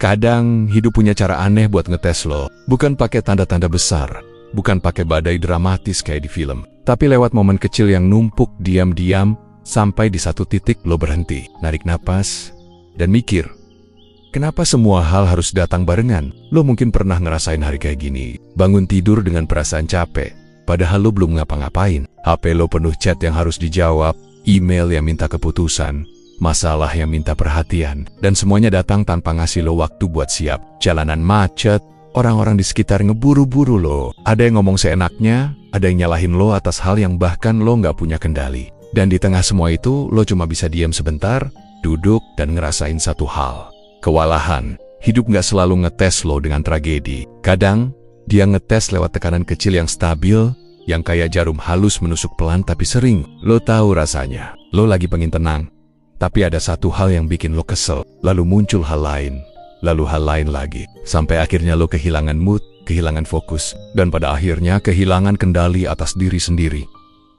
Kadang hidup punya cara aneh buat ngetes lo, bukan pakai tanda-tanda besar, bukan pakai badai dramatis kayak di film, tapi lewat momen kecil yang numpuk diam-diam sampai di satu titik lo berhenti, narik napas, dan mikir. Kenapa semua hal harus datang barengan? Lo mungkin pernah ngerasain hari kayak gini, bangun tidur dengan perasaan capek, padahal lo belum ngapa-ngapain. HP lo penuh chat yang harus dijawab, email yang minta keputusan, masalah yang minta perhatian, dan semuanya datang tanpa ngasih lo waktu buat siap. Jalanan macet, orang-orang di sekitar ngeburu-buru lo, ada yang ngomong seenaknya, ada yang nyalahin lo atas hal yang bahkan lo nggak punya kendali. Dan di tengah semua itu, lo cuma bisa diam sebentar, duduk, dan ngerasain satu hal. Kewalahan. Hidup nggak selalu ngetes lo dengan tragedi. Kadang, dia ngetes lewat tekanan kecil yang stabil, yang kayak jarum halus menusuk pelan tapi sering. Lo tahu rasanya. Lo lagi pengen tenang. Tapi ada satu hal yang bikin lo kesel, lalu muncul hal lain, lalu hal lain lagi. Sampai akhirnya lo kehilangan mood, kehilangan fokus, dan pada akhirnya kehilangan kendali atas diri sendiri.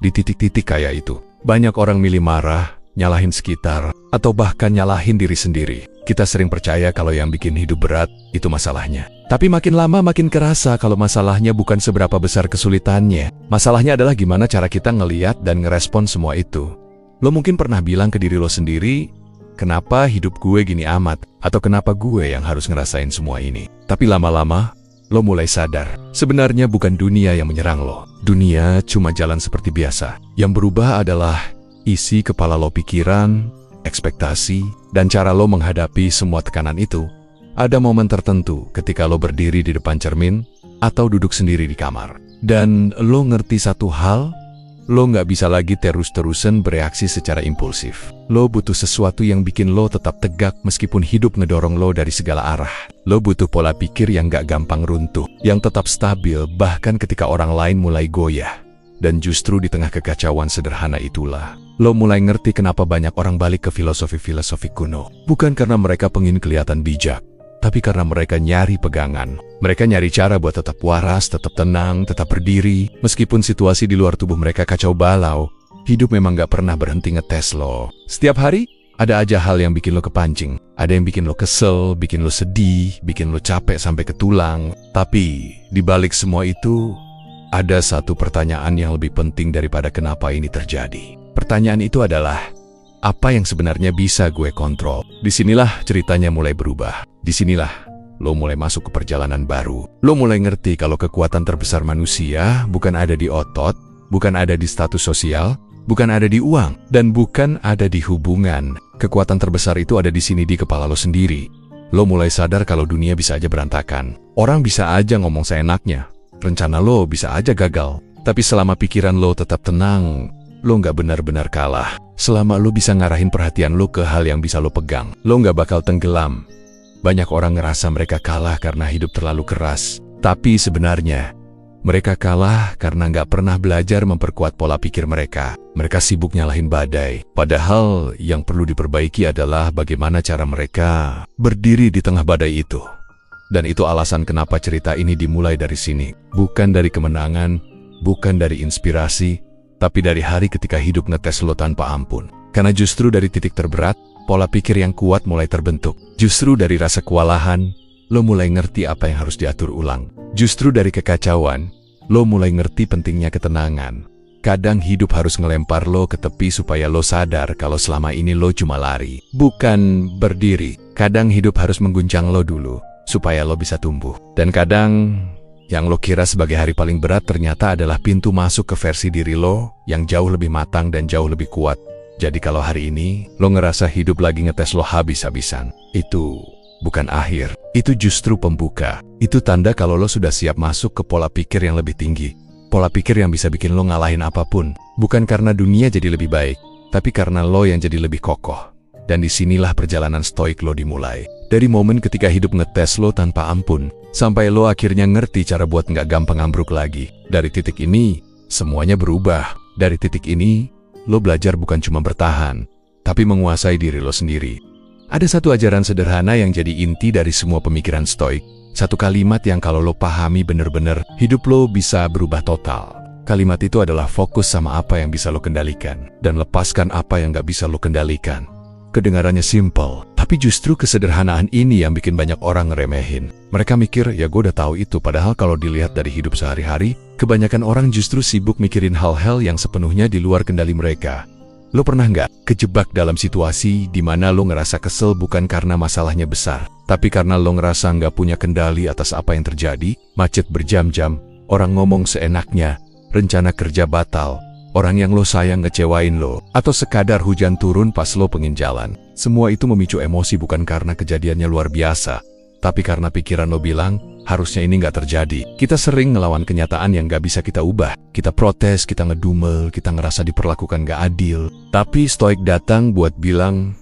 Di titik-titik kayak itu, banyak orang milih marah, nyalahin sekitar, atau bahkan nyalahin diri sendiri. Kita sering percaya kalau yang bikin hidup berat, itu masalahnya. Tapi makin lama makin kerasa kalau masalahnya bukan seberapa besar kesulitannya. Masalahnya adalah gimana cara kita ngeliat dan ngerespon semua itu. Lo mungkin pernah bilang ke diri lo sendiri, kenapa hidup gue gini amat? Atau kenapa gue yang harus ngerasain semua ini? Tapi lama-lama, lo mulai sadar, sebenarnya bukan dunia yang menyerang lo. Dunia cuma jalan seperti biasa. Yang berubah adalah isi kepala lo pikiran, ekspektasi, dan cara lo menghadapi semua tekanan itu. Ada momen tertentu ketika lo berdiri di depan cermin, atau duduk sendiri di kamar. Dan lo ngerti satu hal, lo nggak bisa lagi terus-terusan bereaksi secara impulsif. Lo butuh sesuatu yang bikin lo tetap tegak meskipun hidup ngedorong lo dari segala arah. Lo butuh pola pikir yang nggak gampang runtuh, yang tetap stabil bahkan ketika orang lain mulai goyah. Dan justru di tengah kekacauan sederhana itulah, lo mulai ngerti kenapa banyak orang balik ke filosofi-filosofi kuno. Bukan karena mereka pengen kelihatan bijak, tapi karena mereka nyari pegangan. Mereka nyari cara buat tetap waras, tetap tenang, tetap berdiri. Meskipun situasi di luar tubuh mereka kacau balau, hidup memang gak pernah berhenti ngetes lo. Setiap hari, ada aja hal yang bikin lo kepancing. Ada yang bikin lo kesel, bikin lo sedih, bikin lo capek sampai ke tulang. Tapi, di balik semua itu, ada satu pertanyaan yang lebih penting daripada kenapa ini terjadi. Pertanyaan itu adalah, apa yang sebenarnya bisa gue kontrol? Disinilah ceritanya mulai berubah. Disinilah lo mulai masuk ke perjalanan baru. Lo mulai ngerti kalau kekuatan terbesar manusia bukan ada di otot, bukan ada di status sosial, bukan ada di uang, dan bukan ada di hubungan. Kekuatan terbesar itu ada di sini, di kepala lo sendiri. Lo mulai sadar kalau dunia bisa aja berantakan. Orang bisa aja ngomong seenaknya. Rencana lo bisa aja gagal. Tapi selama pikiran lo tetap tenang, lo nggak benar-benar kalah. Selama lo bisa ngarahin perhatian lo ke hal yang bisa lo pegang, lo nggak bakal tenggelam. Banyak orang ngerasa mereka kalah karena hidup terlalu keras. Tapi sebenarnya, mereka kalah karena nggak pernah belajar memperkuat pola pikir mereka. Mereka sibuk nyalahin badai. Padahal yang perlu diperbaiki adalah bagaimana cara mereka berdiri di tengah badai itu. Dan itu alasan kenapa cerita ini dimulai dari sini. Bukan dari kemenangan, bukan dari inspirasi, tapi dari hari ketika hidup ngetes lo tanpa ampun. Karena justru dari titik terberat, pola pikir yang kuat mulai terbentuk. Justru dari rasa kewalahan, lo mulai ngerti apa yang harus diatur ulang. Justru dari kekacauan, lo mulai ngerti pentingnya ketenangan. Kadang hidup harus ngelempar lo ke tepi supaya lo sadar kalau selama ini lo cuma lari, bukan berdiri. Kadang hidup harus mengguncang lo dulu, supaya lo bisa tumbuh. Dan kadang, yang lo kira sebagai hari paling berat ternyata adalah pintu masuk ke versi diri lo yang jauh lebih matang dan jauh lebih kuat. Jadi kalau hari ini, lo ngerasa hidup lagi ngetes lo habis-habisan, itu bukan akhir, itu justru pembuka. Itu tanda kalau lo sudah siap masuk ke pola pikir yang lebih tinggi. Pola pikir yang bisa bikin lo ngalahin apapun. Bukan karena dunia jadi lebih baik, tapi karena lo yang jadi lebih kokoh. Dan disinilah perjalanan stoik lo dimulai. Dari momen ketika hidup ngetes lo tanpa ampun, sampai lo akhirnya ngerti cara buat nggak gampang ambruk lagi. Dari titik ini, semuanya berubah. Dari titik ini, lo belajar bukan cuma bertahan, tapi menguasai diri lo sendiri. Ada satu ajaran sederhana yang jadi inti dari semua pemikiran stoik. Satu kalimat yang kalau lo pahami bener-bener, hidup lo bisa berubah total. Kalimat itu adalah fokus sama apa yang bisa lo kendalikan, dan lepaskan apa yang gak bisa lo kendalikan. Kedengarannya simple, tapi Tapi justru kesederhanaan ini yang bikin banyak orang ngeremehin. Mereka mikir, ya gue udah tahu itu. Padahal kalau dilihat dari hidup sehari-hari, kebanyakan orang justru sibuk mikirin hal-hal yang sepenuhnya di luar kendali mereka. Lo pernah nggak kejebak dalam situasi di mana lo ngerasa kesel bukan karena masalahnya besar, tapi karena lo ngerasa nggak punya kendali atas apa yang terjadi? Macet berjam-jam, orang ngomong seenaknya, rencana kerja batal, orang yang lo sayang ngecewain lo, atau sekadar hujan turun pas lo pengen jalan. Semua itu memicu emosi bukan karena kejadiannya luar biasa, tapi karena pikiran lo bilang, harusnya ini nggak terjadi. Kita sering ngelawan kenyataan yang nggak bisa kita ubah. Kita protes, kita ngedumel, kita ngerasa diperlakukan nggak adil. Tapi stoik datang buat bilang,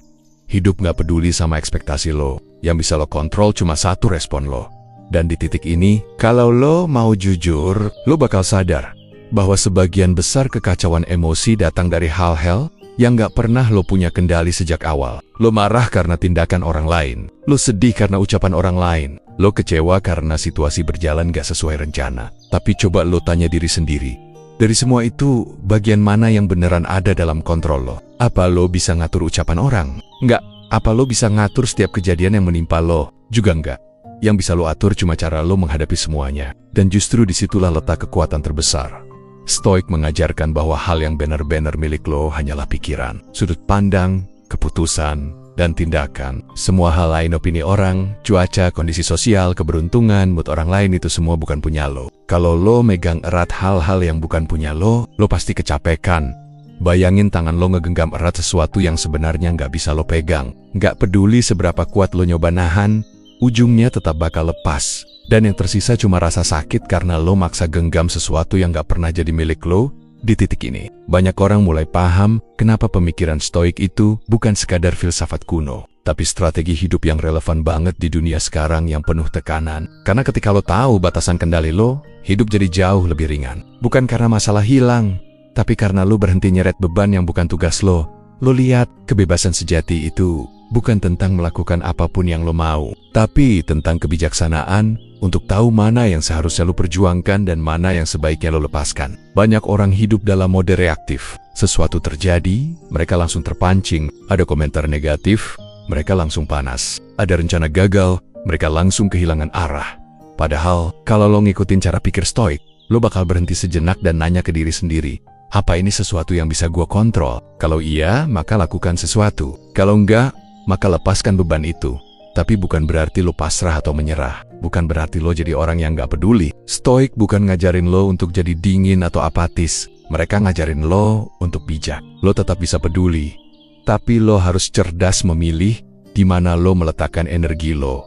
hidup nggak peduli sama ekspektasi lo. Yang bisa lo kontrol cuma satu respon lo. Dan di titik ini, kalau lo mau jujur, lo bakal sadar bahwa sebagian besar kekacauan emosi datang dari hal-hal yang gak pernah lo punya kendali sejak awal. Lo marah karena tindakan orang lain. Lo sedih karena ucapan orang lain. Lo kecewa karena situasi berjalan gak sesuai rencana. Tapi coba lo tanya diri sendiri. Dari semua itu, bagian mana yang beneran ada dalam kontrol lo? Apa lo bisa ngatur ucapan orang? Enggak. Apa lo bisa ngatur setiap kejadian yang menimpa lo? Juga enggak. Yang bisa lo atur cuma cara lo menghadapi semuanya. Dan justru disitulah letak kekuatan terbesar. Stoik mengajarkan bahwa hal yang benar-benar milik lo hanyalah pikiran, sudut pandang, keputusan, dan tindakan. Semua hal lain, opini orang, cuaca, kondisi sosial, keberuntungan, mood orang lain, itu semua bukan punya lo. Kalau lo megang erat hal-hal yang bukan punya lo pasti kecapekan. Bayangin tangan lo ngegenggam erat sesuatu yang sebenarnya nggak bisa lo pegang. Nggak peduli seberapa kuat lo nyoba nahan, ujungnya tetap bakal lepas. Dan yang tersisa cuma rasa sakit karena lo maksa genggam sesuatu yang gak pernah jadi milik lo. Di titik ini, banyak orang mulai paham kenapa pemikiran stoik itu bukan sekadar filsafat kuno, tapi strategi hidup yang relevan banget di dunia sekarang yang penuh tekanan. Karena ketika lo tahu batasan kendali lo, hidup jadi jauh lebih ringan. Bukan karena masalah hilang, tapi karena lo berhenti nyeret beban yang bukan tugas lo. Lo lihat, kebebasan sejati itu bukan tentang melakukan apapun yang lo mau, tapi tentang kebijaksanaan untuk tahu mana yang seharusnya lo perjuangkan dan mana yang sebaiknya lo lepaskan. Banyak orang hidup dalam mode reaktif. Sesuatu terjadi, mereka langsung terpancing. Ada komentar negatif, mereka langsung panas. Ada rencana gagal, mereka langsung kehilangan arah. Padahal, kalau lo ngikutin cara pikir stoik, lo bakal berhenti sejenak dan nanya ke diri sendiri, apa ini sesuatu yang bisa gua kontrol? Kalau iya, maka lakukan sesuatu. Kalau enggak, maka lepaskan beban itu. Tapi bukan berarti lo pasrah atau menyerah. Bukan berarti lo jadi orang yang gak peduli. Stoik bukan ngajarin lo untuk jadi dingin atau apatis. Mereka ngajarin lo untuk bijak. Lo tetap bisa peduli. Tapi lo harus cerdas memilih di mana lo meletakkan energi lo.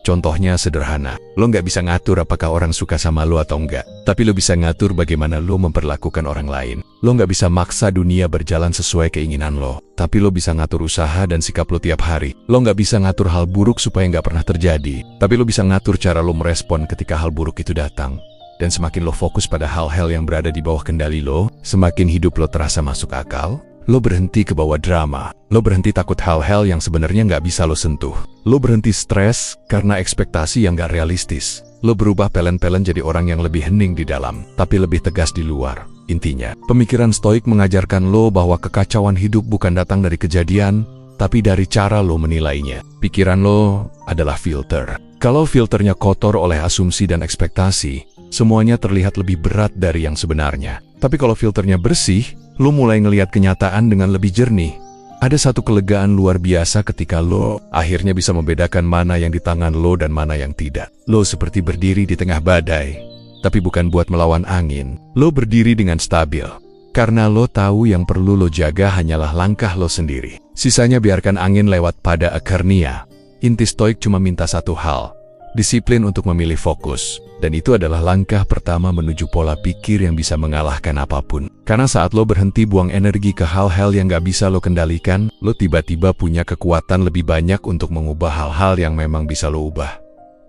Contohnya sederhana, lo nggak bisa ngatur apakah orang suka sama lo atau enggak. Tapi lo bisa ngatur bagaimana lo memperlakukan orang lain. Lo nggak bisa maksa dunia berjalan sesuai keinginan lo. Tapi lo bisa ngatur usaha dan sikap lo tiap hari. Lo nggak bisa ngatur hal buruk supaya nggak pernah terjadi. Tapi lo bisa ngatur cara lo merespon ketika hal buruk itu datang. Dan semakin lo fokus pada hal-hal yang berada di bawah kendali lo, semakin hidup lo terasa masuk akal. Lo berhenti kebawa drama. Lo berhenti takut hal-hal yang sebenarnya nggak bisa lo sentuh. Lo berhenti stres karena ekspektasi yang nggak realistis. Lo berubah pelan-pelan jadi orang yang lebih hening di dalam, tapi lebih tegas di luar. Intinya, pemikiran stoik mengajarkan lo bahwa kekacauan hidup bukan datang dari kejadian, tapi dari cara lo menilainya. Pikiran lo adalah filter. Kalau filternya kotor oleh asumsi dan ekspektasi, semuanya terlihat lebih berat dari yang sebenarnya. Tapi kalau filternya bersih, lo mulai ngelihat kenyataan dengan lebih jernih. Ada satu kelegaan luar biasa ketika lo akhirnya bisa membedakan mana yang di tangan lo dan mana yang tidak. Lo seperti berdiri di tengah badai, tapi bukan buat melawan angin. Lo berdiri dengan stabil, karena lo tahu yang perlu lo jaga hanyalah langkah lo sendiri. Sisanya biarkan angin lewat pada akarnya. Inti stoik cuma minta satu hal, disiplin untuk memilih fokus. Dan itu adalah langkah pertama menuju pola pikir yang bisa mengalahkan apapun. Karena saat lo berhenti buang energi ke hal-hal yang gak bisa lo kendalikan, lo tiba-tiba punya kekuatan lebih banyak untuk mengubah hal-hal yang memang bisa lo ubah.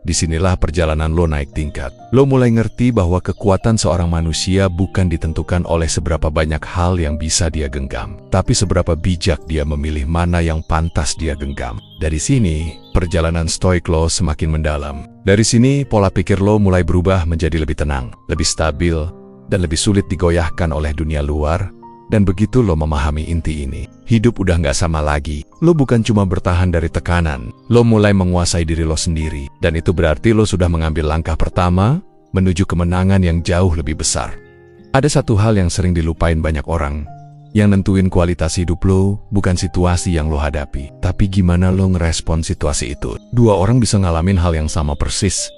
Disinilah perjalanan lo naik tingkat. Lo mulai ngerti bahwa kekuatan seorang manusia bukan ditentukan oleh seberapa banyak hal yang bisa dia genggam, tapi seberapa bijak dia memilih mana yang pantas dia genggam. Dari sini, perjalanan stoik lo semakin mendalam. Dari sini, pola pikir lo mulai berubah menjadi lebih tenang, lebih stabil, dan lebih sulit digoyahkan oleh dunia luar. Dan begitu lo memahami inti ini, hidup udah nggak sama lagi. Lo bukan cuma bertahan dari tekanan, lo mulai menguasai diri lo sendiri. Dan itu berarti lo sudah mengambil langkah pertama menuju kemenangan yang jauh lebih besar. Ada satu hal yang sering dilupain banyak orang. Yang nentuin kualitas hidup lo bukan situasi yang lo hadapi, tapi gimana lo ngerespon situasi itu. Dua orang bisa ngalamin hal yang sama persis,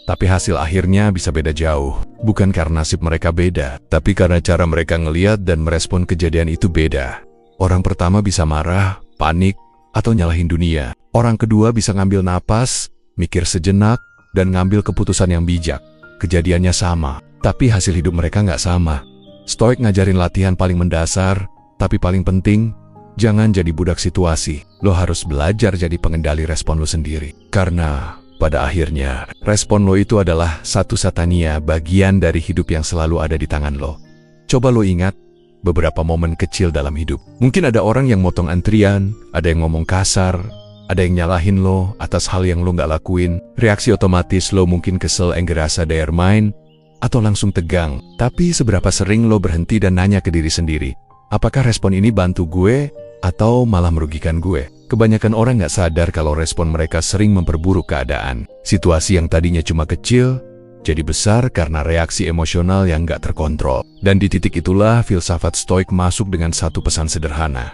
tapi hasil akhirnya bisa beda jauh. Bukan karena nasib mereka beda, tapi karena cara mereka ngeliat dan merespon kejadian itu beda. Orang pertama bisa marah, panik, atau nyalahin dunia. Orang kedua bisa ngambil napas, mikir sejenak, dan ngambil keputusan yang bijak. Kejadiannya sama, tapi hasil hidup mereka nggak sama. Stoik ngajarin latihan paling mendasar, tapi paling penting, jangan jadi budak situasi. Lo harus belajar jadi pengendali respon lo sendiri. Karena pada akhirnya, respon lo itu adalah satu-satunya bagian dari hidup yang selalu ada di tangan lo. Coba lo ingat beberapa momen kecil dalam hidup. Mungkin ada orang yang motong antrian, ada yang ngomong kasar, ada yang nyalahin lo atas hal yang lo nggak lakuin. Reaksi otomatis lo mungkin kesel, anger, rasa main, atau langsung tegang. Tapi seberapa sering lo berhenti dan nanya ke diri sendiri, apakah respon ini bantu gue atau malah merugikan gue? Kebanyakan orang nggak sadar kalau respon mereka sering memperburuk keadaan. Situasi yang tadinya cuma kecil, jadi besar karena reaksi emosional yang nggak terkontrol. Dan di titik itulah filsafat Stoik masuk dengan satu pesan sederhana.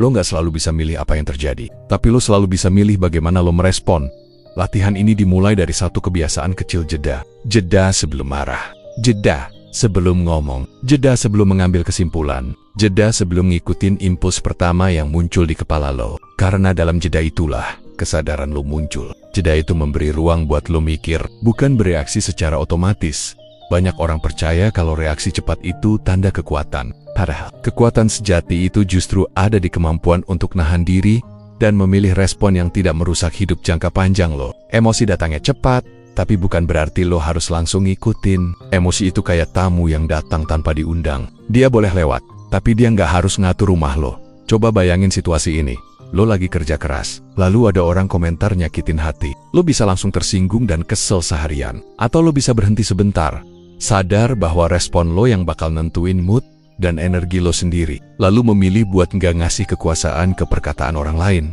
Lo nggak selalu bisa milih apa yang terjadi, tapi lo selalu bisa milih bagaimana lo merespon. Latihan ini dimulai dari satu kebiasaan kecil: jeda. Jeda sebelum marah. Jeda sebelum ngomong. Jeda sebelum mengambil kesimpulan. Jeda sebelum ngikutin impuls pertama yang muncul di kepala lo. Karena dalam jeda itulah kesadaran lo muncul. Jeda itu memberi ruang buat lo mikir, bukan bereaksi secara otomatis. Banyak orang percaya kalau reaksi cepat itu tanda kekuatan. Padahal kekuatan sejati itu justru ada di kemampuan untuk nahan diri dan memilih respon yang tidak merusak hidup jangka panjang lo. Emosi datangnya cepat, tapi bukan berarti lo harus langsung ngikutin. Emosi itu kayak tamu yang datang tanpa diundang. Dia boleh lewat, tapi dia nggak harus ngatur rumah lo. Coba bayangin situasi ini. Lo lagi kerja keras, lalu ada orang komentar nyakitin hati. Lo bisa langsung tersinggung dan kesel seharian. Atau lo bisa berhenti sebentar, sadar bahwa respon lo yang bakal nentuin mood dan energi lo sendiri, lalu memilih buat nggak ngasih kekuasaan ke perkataan orang lain.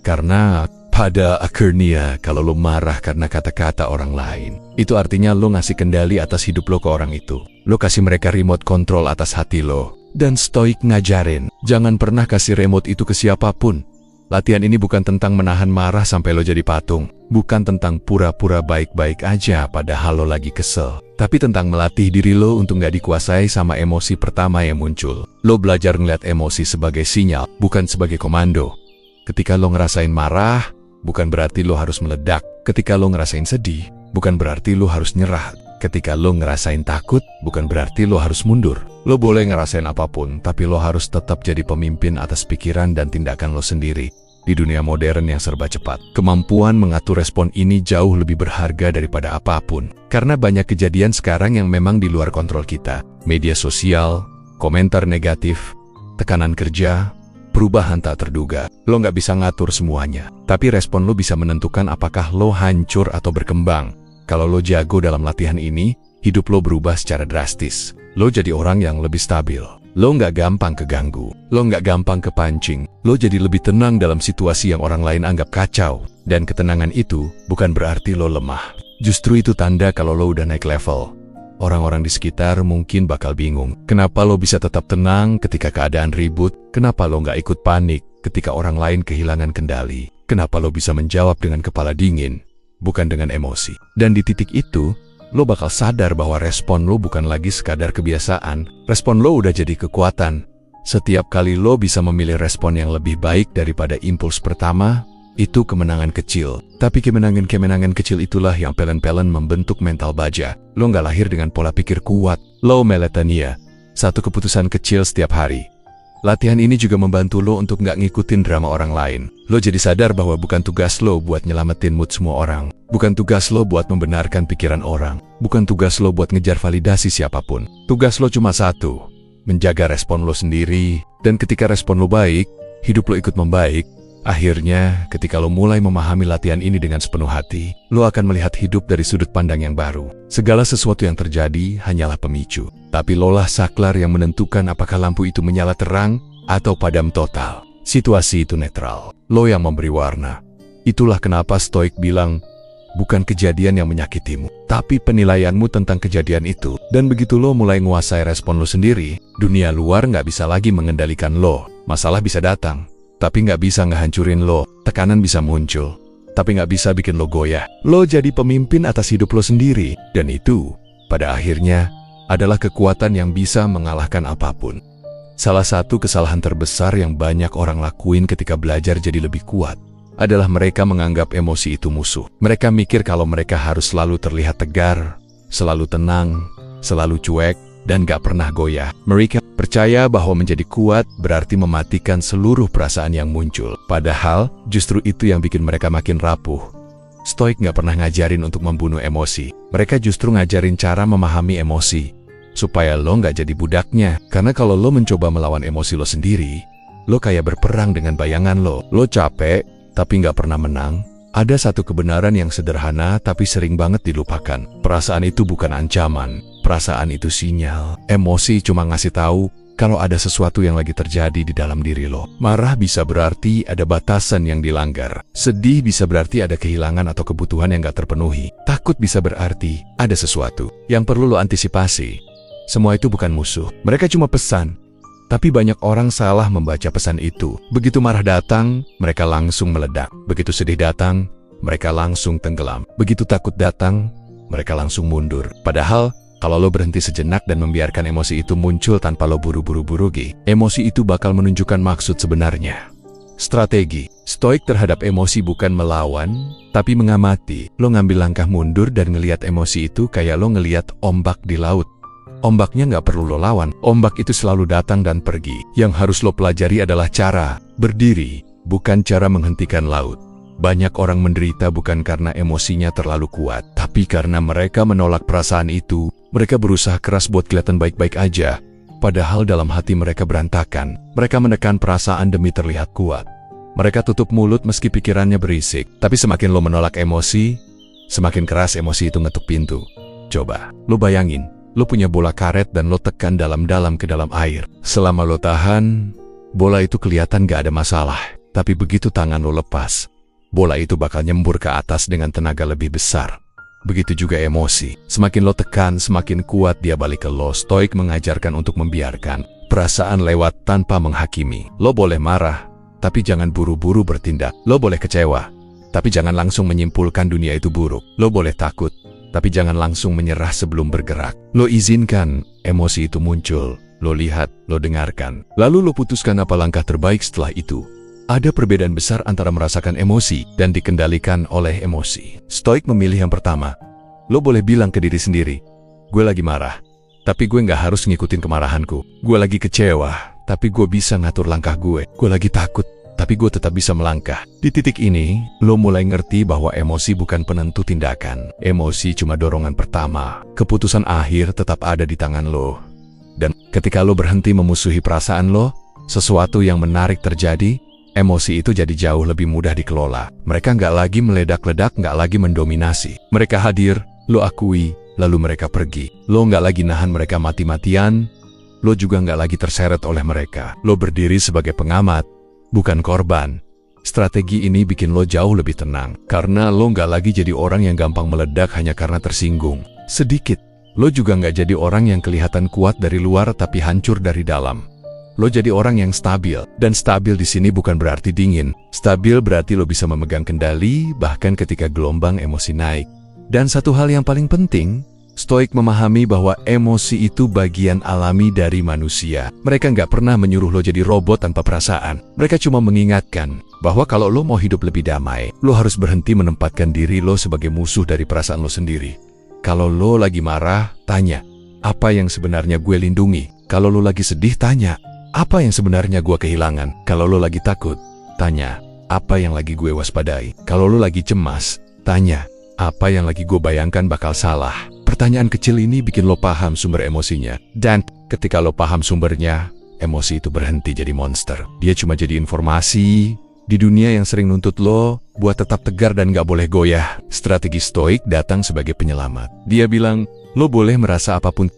Karena pada akhirnya kalau lo marah karena kata-kata orang lain, itu artinya lo ngasih kendali atas hidup lo ke orang itu. Lo kasih mereka remote control atas hati lo. Dan Stoik ngajarin, jangan pernah kasih remote itu ke siapapun. Latihan ini bukan tentang menahan marah sampai lo jadi patung. Bukan tentang pura-pura baik-baik aja padahal lo lagi kesel. Tapi tentang melatih diri lo untuk nggak dikuasai sama emosi pertama yang muncul. Lo belajar ngeliat emosi sebagai sinyal, bukan sebagai komando. Ketika lo ngerasain marah, bukan berarti lo harus meledak. Ketika lo ngerasain sedih, bukan berarti lo harus nyerah. Ketika lo ngerasain takut, bukan berarti lo harus mundur. Lo boleh ngerasain apapun, tapi lo harus tetap jadi pemimpin atas pikiran dan tindakan lo sendiri. Di dunia modern yang serba cepat, kemampuan mengatur respon ini jauh lebih berharga daripada apapun. Karena banyak kejadian sekarang yang memang di luar kontrol kita. Media sosial, komentar negatif, tekanan kerja, perubahan tak terduga. Lo nggak bisa ngatur semuanya, tapi respon lo bisa menentukan apakah lo hancur atau berkembang. Kalau lo jago dalam latihan ini, hidup lo berubah secara drastis. Lo jadi orang yang lebih stabil. Lo nggak gampang keganggu, lo nggak gampang kepancing, lo jadi lebih tenang dalam situasi yang orang lain anggap kacau. Dan ketenangan itu bukan berarti lo lemah. Justru itu tanda kalau lo udah naik level. Orang-orang di sekitar mungkin bakal bingung, kenapa lo bisa tetap tenang ketika keadaan ribut, kenapa lo nggak ikut panik ketika orang lain kehilangan kendali, kenapa lo bisa menjawab dengan kepala dingin, bukan dengan emosi. Dan di titik itu, lo bakal sadar bahwa respon lo bukan lagi sekadar kebiasaan, respon lo udah jadi kekuatan. Setiap kali lo bisa memilih respon yang lebih baik daripada impuls pertama, itu kemenangan kecil. Tapi kemenangan kecil itulah yang pelan-pelan membentuk mental baja. Lo nggak lahir dengan pola pikir kuat, lo meletania. Satu keputusan kecil setiap hari. Latihan ini juga membantu lo untuk nggak ngikutin drama orang lain. Lo jadi sadar bahwa bukan tugas lo buat nyelamatin mood semua orang. Bukan tugas lo buat membenarkan pikiran orang. Bukan tugas lo buat ngejar validasi siapapun. Tugas lo cuma satu, menjaga respon lo sendiri. Dan ketika respon lo baik, hidup lo ikut membaik. Akhirnya, ketika lo mulai memahami latihan ini dengan sepenuh hati, lo akan melihat hidup dari sudut pandang yang baru. Segala sesuatu yang terjadi hanyalah pemicu. Tapi lolah saklar yang menentukan apakah lampu itu menyala terang atau padam total. Situasi itu netral. Lo yang memberi warna. Itulah kenapa Stoik bilang, bukan kejadian yang menyakitimu, tapi penilaianmu tentang kejadian itu. Dan begitu lo mulai menguasai respon lo sendiri, dunia luar nggak bisa lagi mengendalikan lo. Masalah bisa datang, tapi nggak bisa ngehancurin lo. Tekanan bisa muncul, tapi nggak bisa bikin lo goyah. Lo jadi pemimpin atas hidup lo sendiri. Dan itu, pada akhirnya, adalah kekuatan yang bisa mengalahkan apapun. Salah satu kesalahan terbesar yang banyak orang lakuin ketika belajar jadi lebih kuat adalah mereka menganggap emosi itu musuh. Mereka mikir kalau mereka harus selalu terlihat tegar, selalu tenang, selalu cuek, dan gak pernah goyah. Mereka percaya bahwa menjadi kuat berarti mematikan seluruh perasaan yang muncul. Padahal, justru itu yang bikin mereka makin rapuh. Stoik gak pernah ngajarin untuk membunuh emosi. Mereka justru ngajarin cara memahami emosi, supaya lo gak jadi budaknya. Karena kalau lo mencoba melawan emosi lo sendiri, lo kayak berperang dengan bayangan lo. Lo capek, tapi nggak pernah menang. Ada satu kebenaran yang sederhana tapi sering banget dilupakan. Perasaan itu bukan ancaman. Perasaan itu sinyal. Emosi cuma ngasih tahu kalau ada sesuatu yang lagi terjadi di dalam diri lo. Marah bisa berarti ada batasan yang dilanggar. Sedih bisa berarti ada kehilangan atau kebutuhan yang nggak terpenuhi. Takut bisa berarti ada sesuatu yang perlu lo antisipasi. Semua itu bukan musuh. Mereka cuma pesan. Tapi banyak orang salah membaca pesan itu. Begitu marah datang, mereka langsung meledak. Begitu sedih datang, mereka langsung tenggelam. Begitu takut datang, mereka langsung mundur. Padahal, kalau lo berhenti sejenak dan membiarkan emosi itu muncul tanpa lo buru-buru, emosi itu bakal menunjukkan maksud sebenarnya. Strategi Stoik terhadap emosi bukan melawan, tapi mengamati. Lo ngambil langkah mundur dan ngelihat emosi itu kayak lo ngelihat ombak di laut. Ombaknya nggak perlu lo lawan, ombak itu selalu datang dan pergi. Yang harus lo pelajari adalah cara berdiri, bukan cara menghentikan laut. Banyak orang menderita bukan karena emosinya terlalu kuat, tapi karena mereka menolak perasaan itu. Mereka berusaha keras buat kelihatan baik-baik aja, padahal dalam hati mereka berantakan. Mereka menekan perasaan demi terlihat kuat. Mereka tutup mulut meski pikirannya berisik. Tapi semakin lo menolak emosi, semakin keras emosi itu ngetuk pintu. Coba, lo bayangin. Lo punya bola karet dan lo tekan dalam-dalam ke dalam air. Selama lo tahan, bola itu kelihatan gak ada masalah. Tapi begitu tangan lo lepas, bola itu bakal nyembur ke atas dengan tenaga lebih besar. Begitu juga emosi. Semakin lo tekan, semakin kuat dia balik ke lo. Stoik mengajarkan untuk membiarkan perasaan lewat tanpa menghakimi. Lo boleh marah, tapi jangan buru-buru bertindak. Lo boleh kecewa, tapi jangan langsung menyimpulkan dunia itu buruk. Lo boleh takut, tapi jangan langsung menyerah sebelum bergerak. Lo izinkan emosi itu muncul. Lo lihat, lo dengarkan. Lalu lo putuskan apa langkah terbaik setelah itu. Ada perbedaan besar antara merasakan emosi dan dikendalikan oleh emosi. Stoik memilih yang pertama. Lo boleh bilang ke diri sendiri, gue lagi marah, tapi gue nggak harus ngikutin kemarahanku. Gue lagi kecewa, tapi gue bisa ngatur langkah gue. Gue lagi takut, tapi gue tetap bisa melangkah. Di titik ini, lo mulai ngerti bahwa emosi bukan penentu tindakan. Emosi cuma dorongan pertama. Keputusan akhir tetap ada di tangan lo. Dan ketika lo berhenti memusuhi perasaan lo, sesuatu yang menarik terjadi. Emosi itu jadi jauh lebih mudah dikelola. Mereka nggak lagi meledak-ledak, nggak lagi mendominasi. Mereka hadir, lo akui, lalu mereka pergi. Lo nggak lagi nahan mereka mati-matian. Lo juga nggak lagi terseret oleh mereka. Lo berdiri sebagai pengamat, bukan korban. Strategi ini bikin lo jauh lebih tenang, karena lo nggak lagi jadi orang yang gampang meledak hanya karena tersinggung. Sedikit, lo juga nggak jadi orang yang kelihatan kuat dari luar tapi hancur dari dalam. Lo jadi orang yang stabil, dan stabil di sini bukan berarti dingin. Stabil berarti lo bisa memegang kendali bahkan ketika gelombang emosi naik. Dan satu hal yang paling penting, Stoik memahami bahwa emosi itu bagian alami dari manusia. Mereka nggak pernah menyuruh lo jadi robot tanpa perasaan. Mereka cuma mengingatkan bahwa kalau lo mau hidup lebih damai, lo harus berhenti menempatkan diri lo sebagai musuh dari perasaan lo sendiri. Kalau lo lagi marah, tanya, apa yang sebenarnya gue lindungi? Kalau lo lagi sedih, tanya, apa yang sebenarnya gue kehilangan? Kalau lo lagi takut, tanya, apa yang lagi gue waspadai? Kalau lo lagi cemas, tanya, apa yang lagi gue bayangkan bakal salah? Pertanyaan kecil ini bikin lo paham sumber emosinya. Dan ketika lo paham sumbernya, emosi itu berhenti jadi monster. Dia cuma jadi informasi, Di dunia yang sering nuntut lo buat tetap tegar dan gak boleh goyah, strategi stoik datang sebagai penyelamat. Dia bilang, lo boleh merasa apapun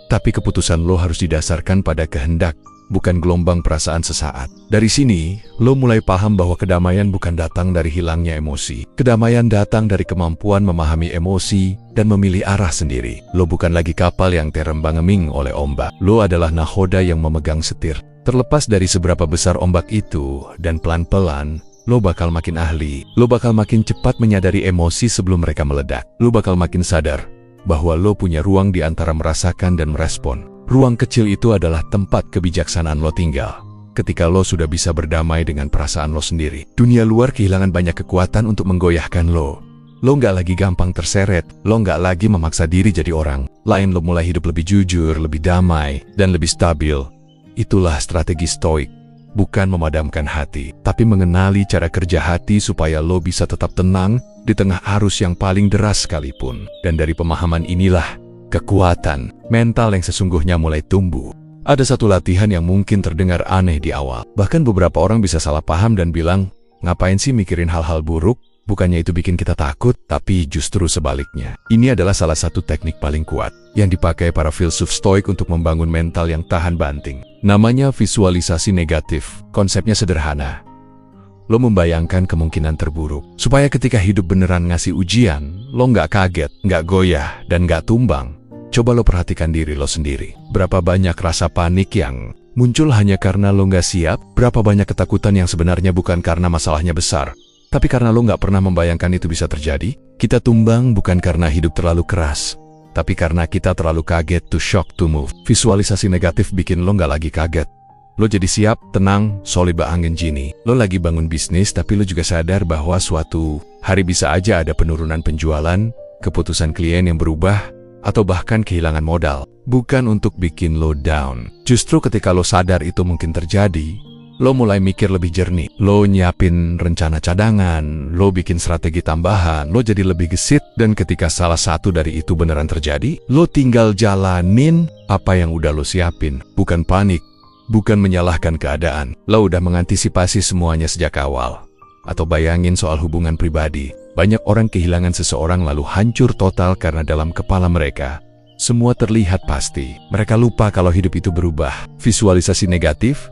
tapi keputusan lo harus didasarkan pada kehendak, bukan gelombang perasaan sesaat. Dari sini, lo mulai paham bahwa kedamaian bukan datang dari hilangnya emosi. Kedamaian datang dari kemampuan memahami emosi dan memilih arah sendiri. Lo bukan lagi kapal yang terembang-embing oleh ombak. Lo adalah nahoda yang memegang setir. Terlepas dari seberapa besar ombak itu, dan pelan-pelan, lo bakal makin ahli. Lo bakal makin cepat menyadari emosi sebelum mereka meledak. Lo bakal makin sadar bahwa lo punya ruang di antara merasakan dan merespon. Ruang kecil itu adalah tempat kebijaksanaan lo tinggal. Ketika lo sudah bisa berdamai dengan perasaan lo sendiri, dunia luar kehilangan banyak kekuatan untuk menggoyahkan lo. Lo nggak lagi gampang terseret, lo nggak lagi memaksa diri jadi orang lain. Lo mulai hidup lebih jujur, lebih damai, dan lebih stabil. Itulah strategi stoik. Bukan memadamkan hati, tapi mengenali cara kerja hati supaya lo bisa tetap tenang di tengah arus yang paling deras sekalipun. Dan dari pemahaman inilah, kekuatan mental yang sesungguhnya mulai tumbuh. Ada satu latihan yang mungkin terdengar aneh di awal. Bahkan beberapa orang bisa salah paham dan bilang, ngapain sih mikirin hal-hal buruk? Bukannya itu bikin kita takut, tapi justru sebaliknya. Ini adalah salah satu teknik paling kuat yang dipakai para filsuf stoik untuk membangun mental yang tahan banting. Namanya visualisasi negatif. Konsepnya sederhana. Lo membayangkan kemungkinan terburuk, supaya ketika hidup beneran ngasih ujian, lo nggak kaget, nggak goyah, dan nggak tumbang. Coba lo perhatikan diri lo sendiri. Berapa banyak rasa panik yang muncul hanya karena lo nggak siap? Berapa banyak ketakutan yang sebenarnya bukan karena masalahnya besar, tapi karena lo nggak pernah membayangkan itu bisa terjadi? Kita tumbang bukan karena hidup terlalu keras, tapi karena kita terlalu kaget to shock to move. Visualisasi negatif bikin lo nggak lagi kaget. Lo jadi siap, tenang, solid angin jini. Lo lagi bangun bisnis, tapi lo juga sadar bahwa suatu hari bisa aja ada penurunan penjualan, keputusan klien yang berubah, atau bahkan kehilangan modal. Bukan untuk bikin lo down. Justru ketika lo sadar itu mungkin terjadi, lo mulai mikir lebih jernih. Lo nyiapin rencana cadangan, lo bikin strategi tambahan, lo jadi lebih gesit. Dan ketika salah satu dari itu beneran terjadi, lo tinggal jalanin apa yang udah lo siapin. Bukan panik, bukan menyalahkan keadaan. Lo udah mengantisipasi semuanya sejak awal. Atau bayangin soal hubungan pribadi. Banyak orang kehilangan seseorang lalu hancur total karena dalam kepala mereka semua terlihat pasti. Mereka lupa kalau hidup itu berubah. Visualisasi negatif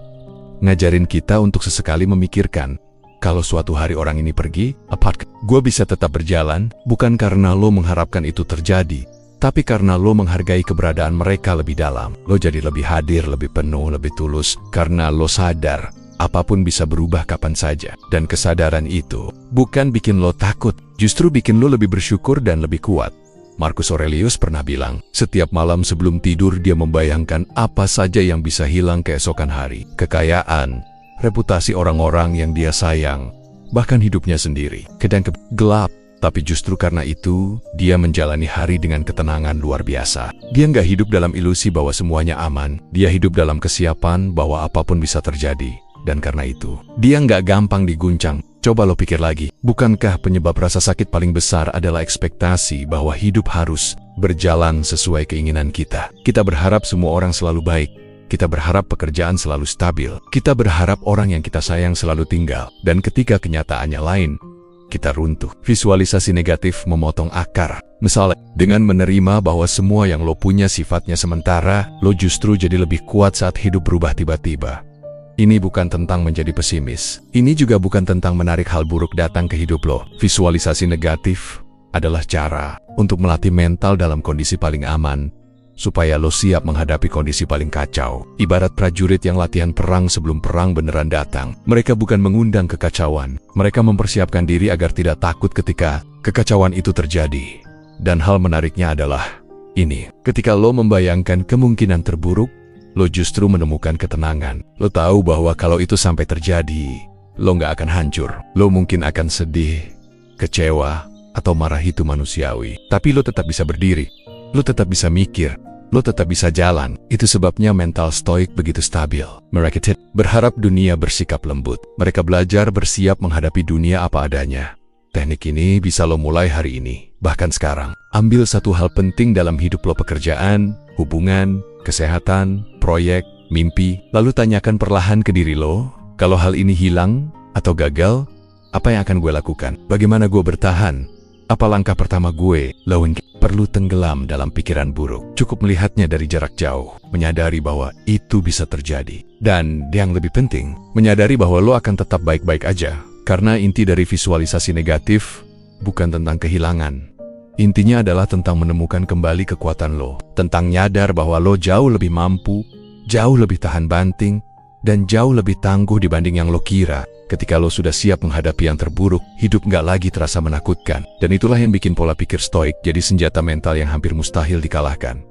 ngajarin kita untuk sesekali memikirkan, kalau suatu hari orang ini pergi, apakah gue bisa tetap berjalan? Bukan karena lo mengharapkan itu terjadi, tapi karena lo menghargai keberadaan mereka lebih dalam. Lo jadi lebih hadir, lebih penuh, lebih tulus, karena lo sadar apapun bisa berubah kapan saja. Dan kesadaran itu bukan bikin lo takut, justru bikin lo lebih bersyukur dan lebih kuat. Marcus Aurelius pernah bilang, setiap malam sebelum tidur dia membayangkan apa saja yang bisa hilang keesokan hari. Kekayaan, reputasi orang-orang yang dia sayang, bahkan hidupnya sendiri. Kadang gelap, tapi justru karena itu, dia menjalani hari dengan ketenangan luar biasa. Dia nggak hidup dalam ilusi bahwa semuanya aman. Dia hidup dalam kesiapan bahwa apapun bisa terjadi. Dan karena itu, dia nggak gampang diguncang. Coba lo pikir lagi, bukankah penyebab rasa sakit paling besar adalah ekspektasi bahwa hidup harus berjalan sesuai keinginan kita? Kita berharap semua orang selalu baik. Kita berharap pekerjaan selalu stabil. Kita berharap orang yang kita sayang selalu tinggal. Dan ketika kenyataannya lain, kita runtuh. Visualisasi negatif memotong akar. Misalnya, dengan menerima bahwa semua yang lo punya sifatnya sementara, lo justru jadi lebih kuat saat hidup berubah tiba-tiba. Ini bukan tentang menjadi pesimis. Ini juga bukan tentang menarik hal buruk datang ke hidup lo. Visualisasi negatif adalah cara untuk melatih mental dalam kondisi paling aman, supaya lo siap menghadapi kondisi paling kacau. Ibarat prajurit yang latihan perang sebelum perang beneran datang. Mereka bukan mengundang kekacauan. Mereka mempersiapkan diri agar tidak takut ketika kekacauan itu terjadi. Dan hal menariknya adalah ini. Ketika lo membayangkan kemungkinan terburuk, lo justru menemukan ketenangan. Lo tahu bahwa kalau itu sampai terjadi, lo nggak akan hancur. Lo mungkin akan sedih, kecewa, atau marah, itu manusiawi. Tapi lo tetap bisa berdiri. Lo tetap bisa mikir. Lo tetap bisa jalan. Itu sebabnya mental stoik begitu stabil. Mereka berharap dunia bersikap lembut. Mereka belajar bersiap menghadapi dunia apa adanya. Teknik ini bisa lo mulai hari ini, bahkan sekarang. Ambil satu hal penting dalam hidup lo: pekerjaan, hubungan, kesehatan, proyek, mimpi. Lalu tanyakan perlahan ke diri lo, kalau hal ini hilang, atau gagal, apa yang akan gue lakukan? Bagaimana gue bertahan? Apa langkah pertama gue? Lawan perlu tenggelam dalam pikiran buruk. Cukup melihatnya dari jarak jauh, menyadari bahwa itu bisa terjadi. Dan yang lebih penting, menyadari bahwa lo akan tetap baik-baik aja. Karena inti dari visualisasi negatif bukan tentang kehilangan. Intinya adalah tentang menemukan kembali kekuatan lo. Tentang nyadar bahwa lo jauh lebih mampu, jauh lebih tahan banting, dan jauh lebih tangguh dibanding yang lo kira. Ketika lo sudah siap menghadapi yang terburuk, hidup nggak lagi terasa menakutkan. Dan itulah yang bikin pola pikir stoik jadi senjata mental yang hampir mustahil dikalahkan.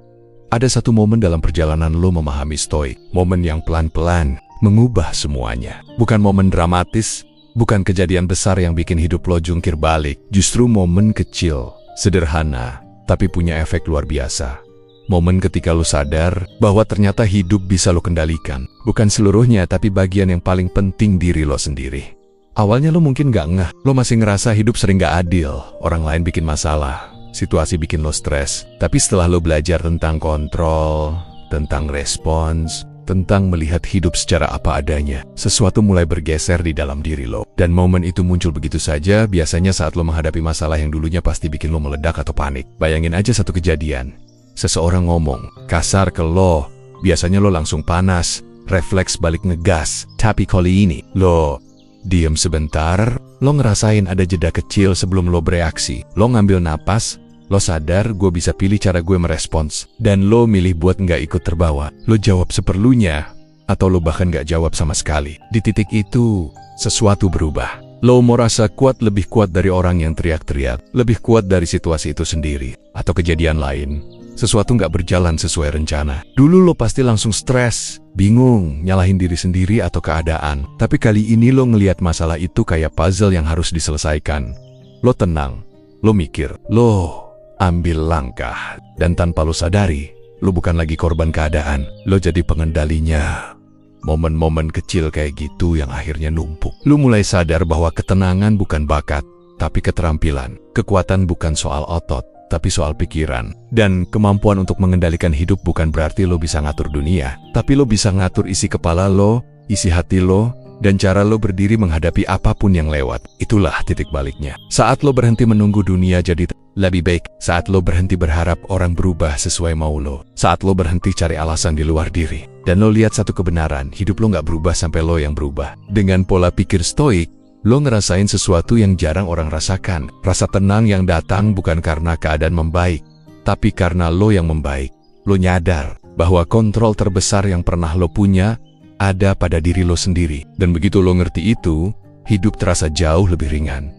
Ada satu momen dalam perjalanan lo memahami stoik. Momen yang pelan-pelan mengubah semuanya. Bukan momen dramatis, bukan kejadian besar yang bikin hidup lo jungkir balik. Justru momen kecil, sederhana, tapi punya efek luar biasa. Momen ketika lo sadar bahwa ternyata hidup bisa lo kendalikan. Bukan seluruhnya, tapi bagian yang paling penting diri lo sendiri. Awalnya lo mungkin gak ngeh, lo masih ngerasa hidup sering gak adil. Orang lain bikin masalah, situasi bikin lo stres. Tapi setelah lo belajar tentang kontrol, tentang respons, tentang melihat hidup secara apa adanya, sesuatu mulai bergeser di dalam diri lo. Dan momen itu muncul begitu saja, biasanya saat lo menghadapi masalah yang dulunya pasti bikin lo meledak atau panik. Bayangin aja satu kejadian. Seseorang ngomong kasar ke lo, biasanya lo langsung panas, refleks balik ngegas. Tapi kali ini, lo diem sebentar, lo ngerasain ada jeda kecil sebelum lo bereaksi. Lo ngambil napas, lo sadar gue bisa pilih cara gue merespons. Dan lo milih buat nggak ikut terbawa. Lo jawab seperlunya, atau lo bahkan nggak jawab sama sekali. Di titik itu, sesuatu berubah. Lo mau rasa kuat, lebih kuat dari orang yang teriak-teriak, lebih kuat dari situasi itu sendiri, atau kejadian lain. Sesuatu nggak berjalan sesuai rencana. Dulu lo pasti langsung stres, bingung, nyalahin diri sendiri atau keadaan. Tapi kali ini lo ngelihat masalah itu kayak puzzle yang harus diselesaikan. Lo tenang, lo mikir, lo ambil langkah. Dan tanpa lo sadari, lo bukan lagi korban keadaan, lo jadi pengendalinya. Momen-momen kecil kayak gitu yang akhirnya numpuk. Lo mulai sadar bahwa ketenangan bukan bakat, tapi keterampilan. Kekuatan bukan soal otot, tapi soal pikiran. Dan kemampuan untuk mengendalikan hidup bukan berarti lo bisa ngatur dunia, tapi lo bisa ngatur isi kepala lo, isi hati lo, dan cara lo berdiri menghadapi apapun yang lewat. Itulah titik baliknya. Saat lo berhenti menunggu dunia jadi lebih baik, saat lo berhenti berharap orang berubah sesuai mau lo, saat lo berhenti cari alasan di luar diri, dan lo lihat satu kebenaran, hidup lo nggak berubah sampai lo yang berubah. Dengan pola pikir stoik, lo ngerasain sesuatu yang jarang orang rasakan. Rasa tenang yang datang bukan karena keadaan membaik, tapi karena lo yang membaik. Lo nyadar bahwa kontrol terbesar yang pernah lo punya ada pada diri lo sendiri. Dan begitu lo ngerti itu, hidup terasa jauh lebih ringan.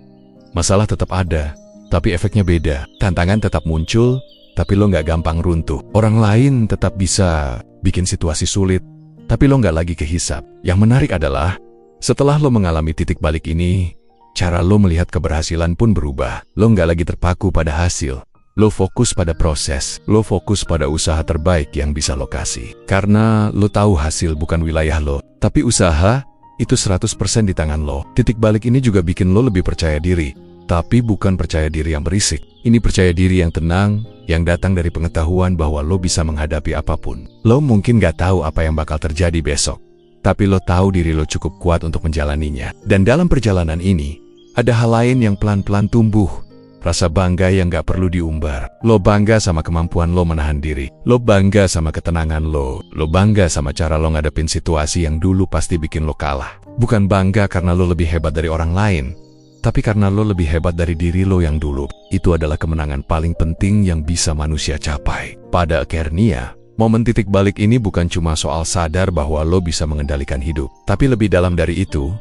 Masalah tetap ada, tapi efeknya beda. Tantangan tetap muncul, tapi lo nggak gampang runtuh. Orang lain tetap bisa bikin situasi sulit, tapi lo nggak lagi kehisap. Yang menarik adalah, setelah lo mengalami titik balik ini, cara lo melihat keberhasilan pun berubah. Lo nggak lagi terpaku pada hasil. Lo fokus pada proses. Lo fokus pada usaha terbaik yang bisa lo kasih. Karena lo tahu hasil bukan wilayah lo, tapi usaha itu 100% di tangan lo. Titik balik ini juga bikin lo lebih percaya diri. Tapi bukan percaya diri yang berisik. Ini percaya diri yang tenang, yang datang dari pengetahuan bahwa lo bisa menghadapi apapun. Lo mungkin nggak tahu apa yang bakal terjadi besok, tapi lo tahu diri lo cukup kuat untuk menjalaninya. Dan dalam perjalanan ini, ada hal lain yang pelan-pelan tumbuh. Rasa bangga yang gak perlu diumbar. Lo bangga sama kemampuan lo menahan diri. Lo bangga sama ketenangan lo. Lo bangga sama cara lo ngadepin situasi yang dulu pasti bikin lo kalah. Bukan bangga karena lo lebih hebat dari orang lain, tapi karena lo lebih hebat dari diri lo yang dulu. Itu adalah kemenangan paling penting yang bisa manusia capai. Pada akhirnya, momen titik balik ini bukan cuma soal sadar bahwa lo bisa mengendalikan hidup, tapi lebih dalam dari itu,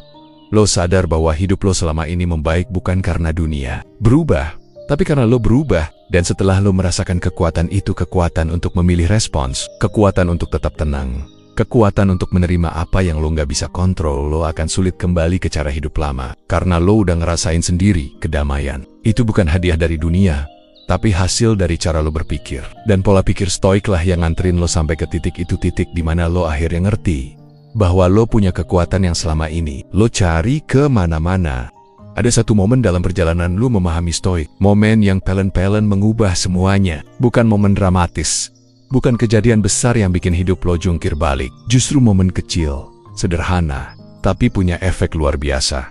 lo sadar bahwa hidup lo selama ini membaik bukan karena dunia berubah, tapi karena lo berubah. Dan setelah lo merasakan kekuatan itu, kekuatan untuk memilih respons, kekuatan untuk tetap tenang, kekuatan untuk menerima apa yang lo nggak bisa kontrol, lo akan sulit kembali ke cara hidup lama. Karena lo udah ngerasain sendiri kedamaian. Itu bukan hadiah dari dunia, tapi hasil dari cara lo berpikir. Dan pola pikir stoik lah yang nganterin lo sampai ke titik itu, titik di mana lo akhirnya ngerti bahwa lo punya kekuatan yang selama ini lo cari ke mana-mana. Ada satu momen dalam perjalanan lo memahami stoik, momen yang pelan-pelan mengubah semuanya. Bukan momen dramatis, bukan kejadian besar yang bikin hidup lo jungkir balik. Justru momen kecil, sederhana, tapi punya efek luar biasa.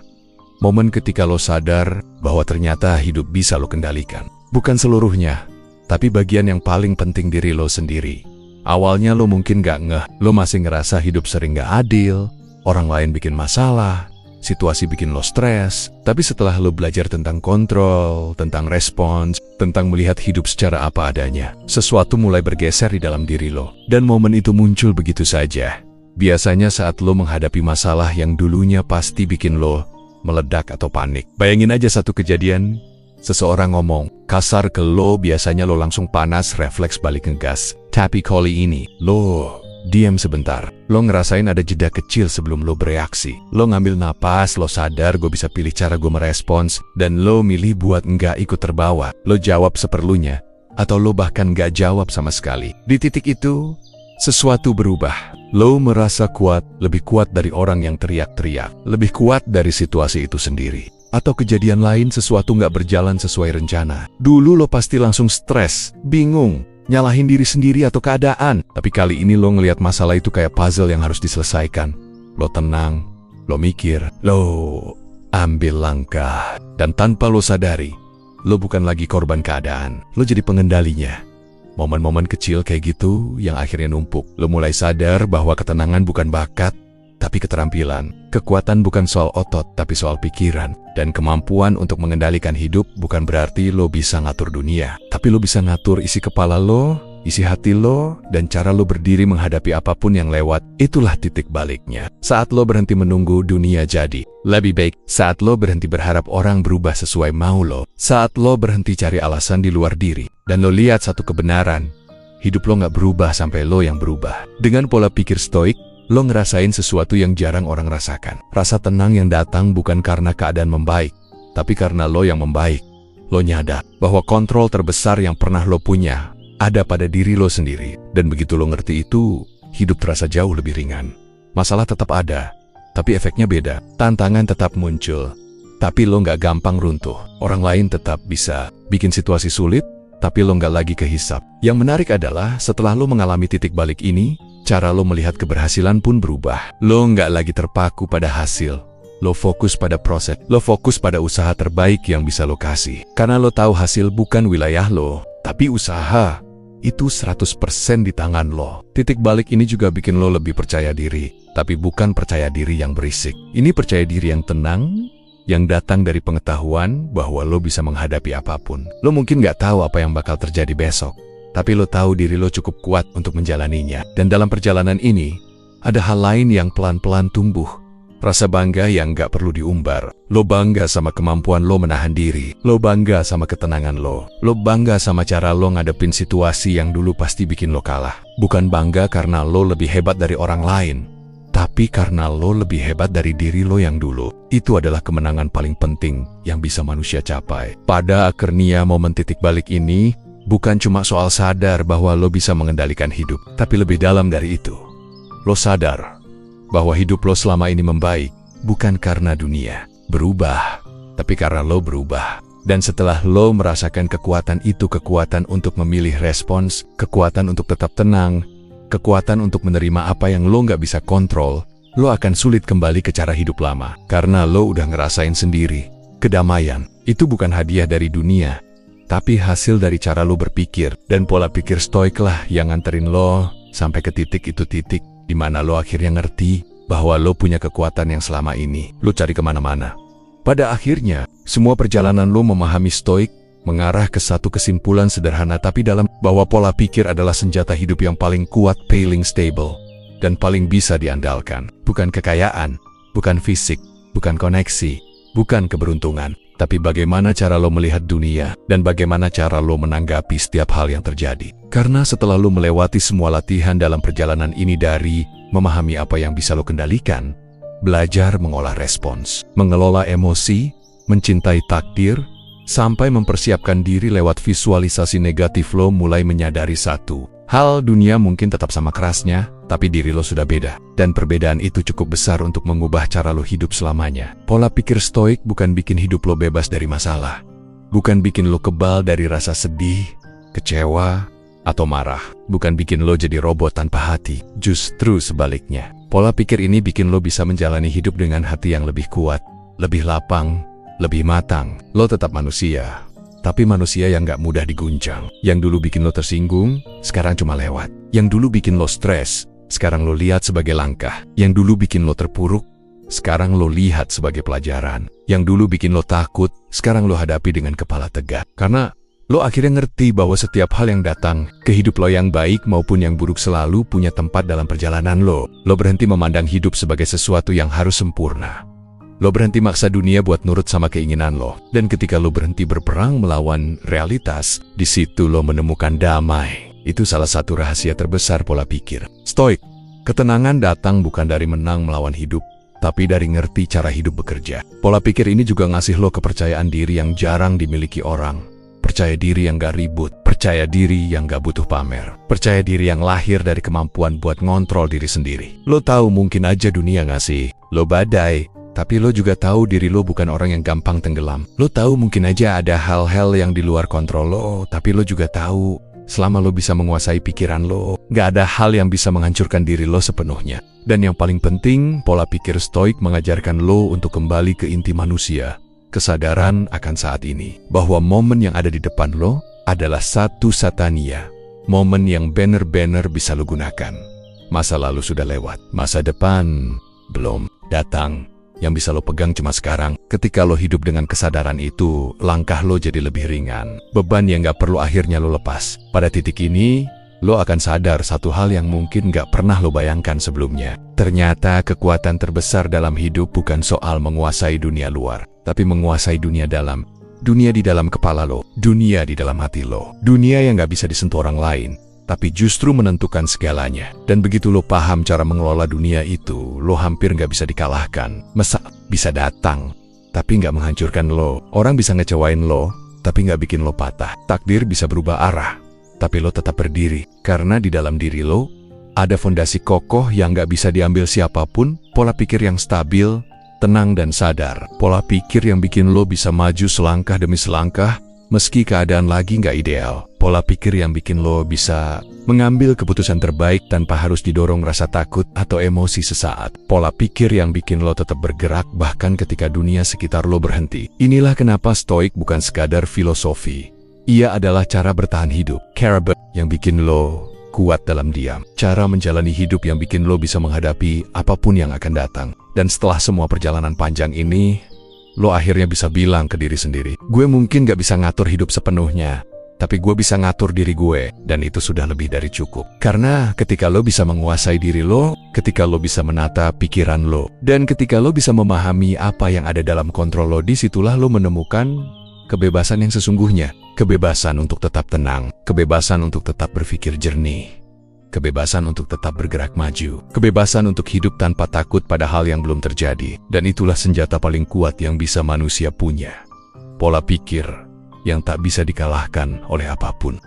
Momen ketika lo sadar bahwa ternyata hidup bisa lo kendalikan. Bukan seluruhnya, tapi bagian yang paling penting diri lo sendiri. Awalnya lo mungkin gak ngeh, lo masih ngerasa hidup sering gak adil, orang lain bikin masalah, situasi bikin lo stres. Tapi setelah lo belajar tentang kontrol, tentang respons, tentang melihat hidup secara apa adanya, sesuatu mulai bergeser di dalam diri lo. Dan momen itu muncul begitu saja. Biasanya saat lo menghadapi masalah yang dulunya pasti bikin lo meledak atau panik. Bayangin aja satu kejadian, seseorang ngomong kasar ke lo, biasanya lo langsung panas, refleks balik ngegas. Tapi kali ini, lo diam sebentar. Lo ngerasain ada jeda kecil sebelum lo bereaksi. Lo ngambil napas, lo sadar gue bisa pilih cara gue merespons, dan lo milih buat nggak ikut terbawa. Lo jawab seperlunya, atau lo bahkan nggak jawab sama sekali. Di titik itu, sesuatu berubah. Lo merasa kuat, lebih kuat dari orang yang teriak-teriak, lebih kuat dari situasi itu sendiri. Atau kejadian lain, sesuatu nggak berjalan sesuai rencana. Dulu lo pasti langsung stres, bingung, nyalahin diri sendiri atau keadaan. Tapi kali ini lo ngelihat masalah itu kayak puzzle yang harus diselesaikan. Lo tenang, lo mikir, lo ambil langkah. Dan tanpa lo sadari, lo bukan lagi korban keadaan, lo jadi pengendalinya. Momen-momen kecil kayak gitu yang akhirnya numpuk. Lo mulai sadar bahwa ketenangan bukan bakat, tapi keterampilan. Kekuatan bukan soal otot, tapi soal pikiran. Dan kemampuan untuk mengendalikan hidup bukan berarti lo bisa ngatur dunia, tapi lo bisa ngatur isi kepala lo, isi hati lo, dan cara lo berdiri menghadapi apapun yang lewat. Itulah titik baliknya. Saat lo berhenti menunggu dunia jadi lebih baik, saat lo berhenti berharap orang berubah sesuai mau lo, saat lo berhenti cari alasan di luar diri, dan lo lihat satu kebenaran, hidup lo nggak berubah sampai lo yang berubah. Dengan pola pikir stoik, lo ngerasain sesuatu yang jarang orang rasakan. Rasa tenang yang datang bukan karena keadaan membaik, tapi karena lo yang membaik. Lo nyadar bahwa kontrol terbesar yang pernah lo punya ada pada diri lo sendiri. Dan begitu lo ngerti itu, hidup terasa jauh lebih ringan. Masalah tetap ada, tapi efeknya beda. Tantangan tetap muncul, tapi lo nggak gampang runtuh. Orang lain tetap bisa bikin situasi sulit, tapi lo nggak lagi kehisap. Yang menarik adalah setelah lo mengalami titik balik ini, cara lo melihat keberhasilan pun berubah. Lo nggak lagi terpaku pada hasil. Lo fokus pada proses. Lo fokus pada usaha terbaik yang bisa lo kasih. Karena lo tahu hasil bukan wilayah lo, tapi usaha itu 100% di tangan lo. Titik balik ini juga bikin lo lebih percaya diri. Tapi bukan percaya diri yang berisik. Ini percaya diri yang tenang, yang datang dari pengetahuan bahwa lo bisa menghadapi apapun. Lo mungkin nggak tahu apa yang bakal terjadi besok, tapi lo tahu diri lo cukup kuat untuk menjalaninya. Dan dalam perjalanan ini, ada hal lain yang pelan-pelan tumbuh. Rasa bangga yang gak perlu diumbar. Lo bangga sama kemampuan lo menahan diri. Lo bangga sama ketenangan lo. Lo bangga sama cara lo ngadepin situasi yang dulu pasti bikin lo kalah. Bukan bangga karena lo lebih hebat dari orang lain, tapi karena lo lebih hebat dari diri lo yang dulu. Itu adalah kemenangan paling penting yang bisa manusia capai. Pada akhirnya momen titik balik ini bukan cuma soal sadar bahwa lo bisa mengendalikan hidup, tapi lebih dalam dari itu. Lo sadar bahwa hidup lo selama ini membaik, bukan karena dunia berubah, tapi karena lo berubah. Dan setelah lo merasakan kekuatan itu, kekuatan untuk memilih respons, kekuatan untuk tetap tenang, kekuatan untuk menerima apa yang lo nggak bisa kontrol, lo akan sulit kembali ke cara hidup lama. Karena lo udah ngerasain sendiri, kedamaian itu bukan hadiah dari dunia, tapi hasil dari cara lo berpikir. Dan pola pikir stoik lah yang nganterin lo sampai ke titik itu, titik di mana lo akhirnya ngerti bahwa lo punya kekuatan yang selama ini lo cari kemana-mana. Pada akhirnya, semua perjalanan lo memahami stoik mengarah ke satu kesimpulan sederhana tapi dalam, bahwa pola pikir adalah senjata hidup yang paling kuat, paling stable, dan paling bisa diandalkan. Bukan kekayaan, bukan fisik, bukan koneksi, bukan keberuntungan, tapi bagaimana cara lo melihat dunia dan bagaimana cara lo menanggapi setiap hal yang terjadi. Karena setelah lo melewati semua latihan dalam perjalanan ini, dari memahami apa yang bisa lo kendalikan, belajar mengolah respons, mengelola emosi, mencintai takdir, sampai mempersiapkan diri lewat visualisasi negatif, lo mulai menyadari satu hal: dunia mungkin tetap sama kerasnya, tapi diri lo sudah beda. Dan perbedaan itu cukup besar untuk mengubah cara lo hidup selamanya. Pola pikir stoik bukan bikin hidup lo bebas dari masalah, bukan bikin lo kebal dari rasa sedih, kecewa, atau marah, bukan bikin lo jadi robot tanpa hati. Justru sebaliknya, pola pikir ini bikin lo bisa menjalani hidup dengan hati yang lebih kuat, lebih lapang, lebih matang. Lo tetap manusia, tapi manusia yang gak mudah diguncang. Yang dulu bikin lo tersinggung, sekarang cuma lewat. Yang dulu bikin lo stres, sekarang lo lihat sebagai langkah. Yang dulu bikin lo terpuruk, sekarang lo lihat sebagai pelajaran. Yang dulu bikin lo takut, sekarang lo hadapi dengan kepala tegak. Karena lo akhirnya ngerti bahwa setiap hal yang datang ke hidup lo, yang baik maupun yang buruk, selalu punya tempat dalam perjalanan lo. Lo berhenti memandang hidup sebagai sesuatu yang harus sempurna. Lo berhenti maksa dunia buat nurut sama keinginan lo. Dan ketika lo berhenti berperang melawan realitas, di situ lo menemukan damai. Itu salah satu rahasia terbesar pola pikir Stoik. Ketenangan datang bukan dari menang melawan hidup, tapi dari ngerti cara hidup bekerja. Pola pikir ini juga ngasih lo kepercayaan diri yang jarang dimiliki orang. Percaya diri yang gak ribut, percaya diri yang gak butuh pamer, percaya diri yang lahir dari kemampuan buat ngontrol diri sendiri. Lo tahu mungkin aja dunia ngasih lo badai, tapi lo juga tahu diri lo bukan orang yang gampang tenggelam. Lo tahu mungkin aja ada hal-hal yang di luar kontrol lo, tapi lo juga tahu selama lo bisa menguasai pikiran lo, gak ada hal yang bisa menghancurkan diri lo sepenuhnya. Dan yang paling penting, pola pikir Stoik mengajarkan lo untuk kembali ke inti manusia. Kesadaran akan saat ini, bahwa momen yang ada di depan lo adalah satu satania. Momen yang bener-bener bisa lo gunakan. Masa lalu sudah lewat, masa depan belum datang. Yang bisa lo pegang cuma sekarang. Ketika lo hidup dengan kesadaran itu, langkah lo jadi lebih ringan. Beban yang gak perlu akhirnya lo lepas. Pada titik ini, lo akan sadar satu hal yang mungkin gak pernah lo bayangkan sebelumnya. Ternyata kekuatan terbesar dalam hidup bukan soal menguasai dunia luar, tapi menguasai dunia dalam. Dunia di dalam kepala lo, dunia di dalam hati lo. Dunia yang gak bisa disentuh orang lain, tapi justru menentukan segalanya. Dan begitu lo paham cara mengelola dunia itu, lo hampir gak bisa dikalahkan. Masa bisa datang, tapi gak menghancurkan lo. Orang bisa ngecewain lo, tapi gak bikin lo patah. Takdir bisa berubah arah, tapi lo tetap berdiri. Karena di dalam diri lo ada fondasi kokoh yang gak bisa diambil siapapun. Pola pikir yang stabil, tenang dan sadar. Pola pikir yang bikin lo bisa maju selangkah demi selangkah, meski keadaan lagi gak ideal. Pola pikir yang bikin lo bisa mengambil keputusan terbaik tanpa harus didorong rasa takut atau emosi sesaat. Pola pikir yang bikin lo tetap bergerak bahkan ketika dunia sekitar lo berhenti. Inilah kenapa Stoik bukan sekadar filosofi. Ia adalah cara bertahan hidup. Character yang bikin lo kuat dalam diam. Cara menjalani hidup yang bikin lo bisa menghadapi apapun yang akan datang. Dan setelah semua perjalanan panjang ini, lo akhirnya bisa bilang ke diri sendiri, gue mungkin gak bisa ngatur hidup sepenuhnya, tapi gue bisa ngatur diri gue, dan itu sudah lebih dari cukup. Karena ketika lo bisa menguasai diri lo, ketika lo bisa menata pikiran lo, dan ketika lo bisa memahami apa yang ada dalam kontrol lo, disitulah lo menemukan kebebasan yang sesungguhnya. Kebebasan untuk tetap tenang, kebebasan untuk tetap berpikir jernih, kebebasan untuk tetap bergerak maju, kebebasan untuk hidup tanpa takut pada hal yang belum terjadi. Dan itulah senjata paling kuat yang bisa manusia punya. Pola pikir yang tak bisa dikalahkan oleh apapun.